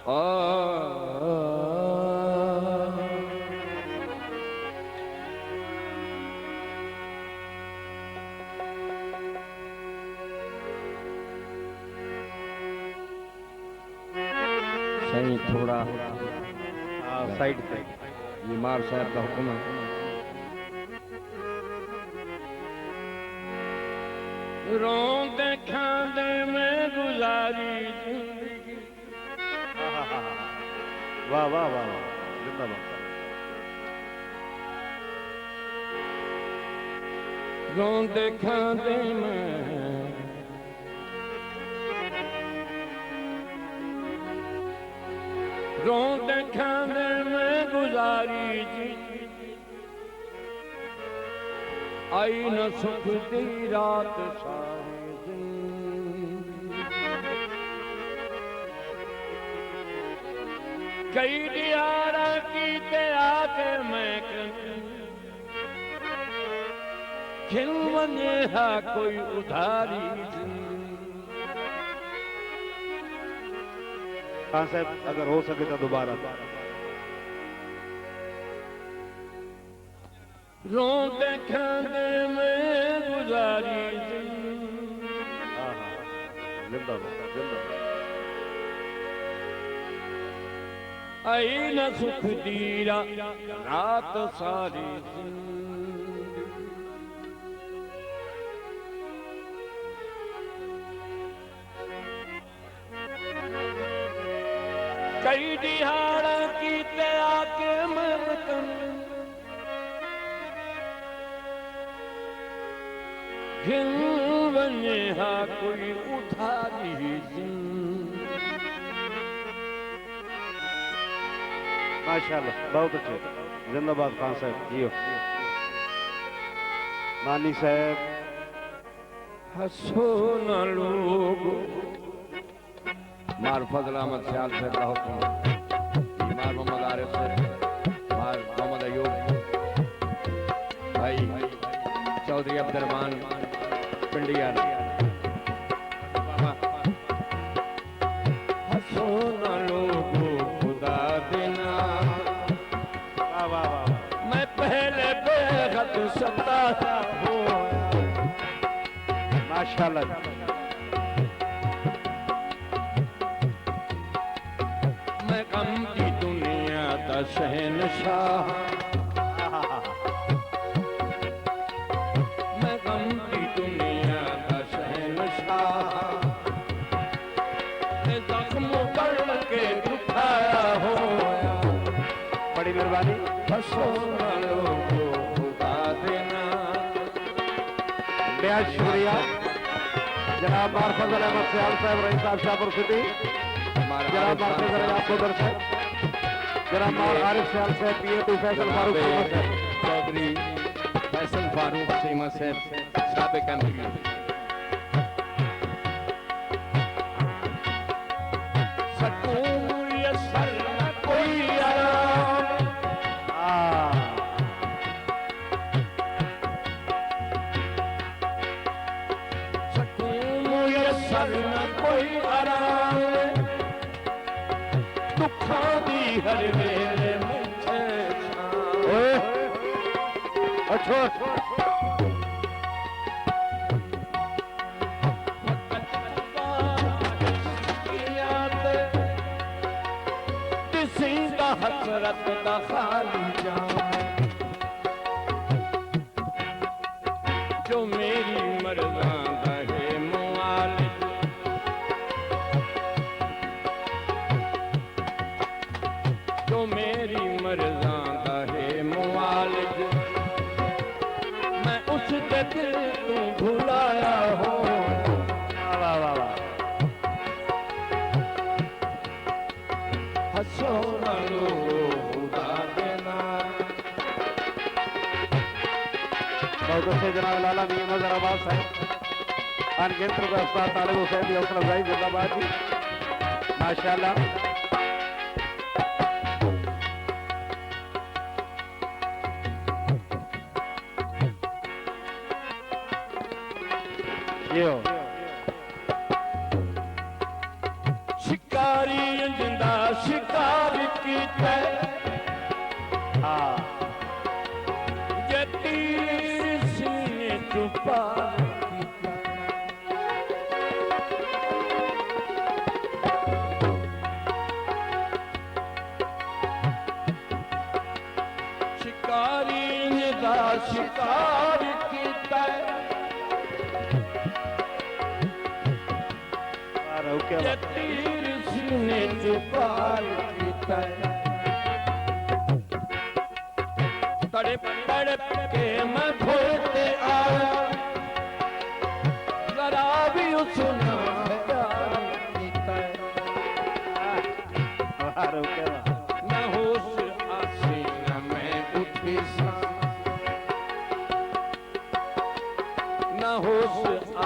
सही थोड़ा साइड से बीमार साहब का हुक्म है। रोंदे खांदे में गुजारी जिंदगी। वाह वाह वाह जिंदाबाद। रोंदे खांदे में रोंदे खांदे में गुजारी जी। आई न सुख दी रात सारी जिंदगी। कई दिहाड़ा कीते आके मैं खिल वञे हा कोई उधारी खान साहब अगर हो सके तो दोबारा। रोंदे खांदे में गुजारी जिंदाबाद जिंदाबाद। आई न सुख दी रात सारी कई दिहाड़ा कीते आके मैं घिन वञे हा कोई उधारी माशाल्लाह बहुत अच्छे जिंदाबाद खान साहब जियो। मानी साहब हंसो न लोगो मार फजल अहमद सियाल से का हुक्म। मार मोहम्मद आरिफ से मार मोहम्मद अयूब भाई चौधरी अब्दुर्रहमान पिंडिया। हंसो न लोगो खुदा देना। वाह वाह वाह। मैं पहले बेहद सताया हो माशाल्लाह। मैं गम की दुनिया का शहनशाह। मैं गम की दुनिया का शहनशाह। मैं जख्म करके दुखाया हो। बड़ी मेहरबानी। हंसो न लोगो खुदा देना। बेहद शुक्रिया जनाब मार फजल अहमद सियाल साहब रईस साहब शाहपुर सिटी। जनाब मार फजल आपको दर्शक जनाब मार आरिफ सियाल साहब पीएटी फैसल फारूक चौधरी फैसल फारूक सीमा साहब साबिक एमपी। सकून मुयस्सर न कोई आराम। सकून मुयस्सर न कोई आराम। दुखों दी हर वेले मुझे अच्छा हसरत दा खाली जाम जो मेरी मर्ज़ा दा है मुआलिज। जो मेरी मर्ज़ा दा है मुआलिज। मैं उस दिल तू भुलाया हो। वाह वाह वाह। हंसो न लोगो खुदा देना। बहुत अच्छे जनाब लाला मियां नजर आबाद साहब अनगिनत रुपए उस्ताद तालिब हुसैन की हौसला अफजाई जिंदाबाद जी माशाल्लाह। शिकारी जिंदा पार शिकारी दा शिकार कीता ये तीर सीने च पार कीता तड़प तड़प के मैं धोते आया जरा भी उसने प्यार कीता न होश आसी न मैं उठी सा न होश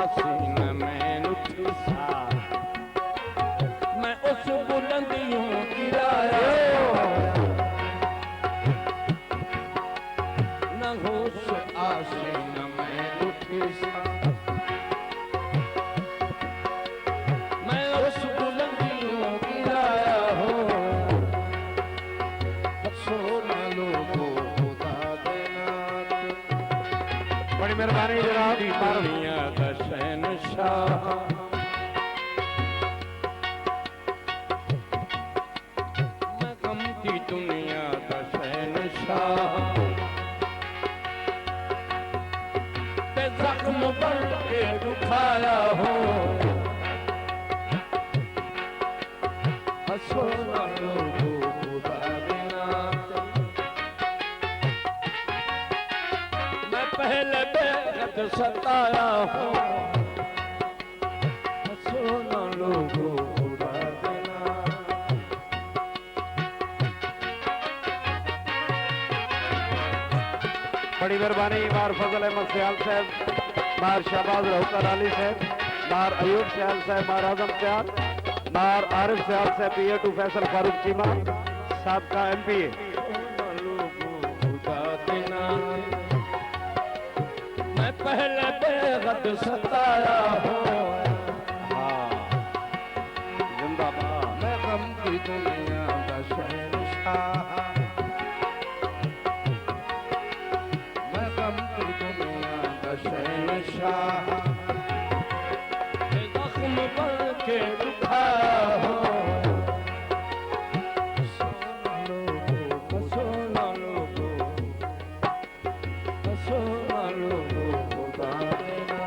आसी न मैं उठी सा मैं उस बुलंदियों गिराया न होश आसी न मैं उठी सा मैं उस बुलंदियों गिराया हो सोना लोगो खुदा देना बड़ी मेहरबानी जनाब दुनिया का शहंशाह मैं गम की दुनिया का शहंशाह ते जख्म बन के दुखाया हो हंसो ना लोगो खुदा बिना मैं पहले बेगत सताया हो हंसो ना लोगो खुदा बिना बड़ी मेहरबानी मार फजल अहमद सियाल साहब, मार शहबाज रहुकर अली साहब, मार अयूब सियाल साहब, मार आजम सियाल, मार आरिफ सियाल साहब, PA2 फैसल फारूक चीमा साहब का MPA। मैं पहले बेगत सताया हो जिंदाबाद। मैं गम की दुनिया का शहंशाह मैं गम की दुनिया का शहंशाह जख्म बन के दुखाया हो सोना लोगो सोना लोगो खुदा देना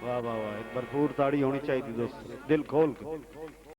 वाह वाह वाह, एक भरपूर ताड़ी होनी चाहिए दोस्तों, दिल खोल के।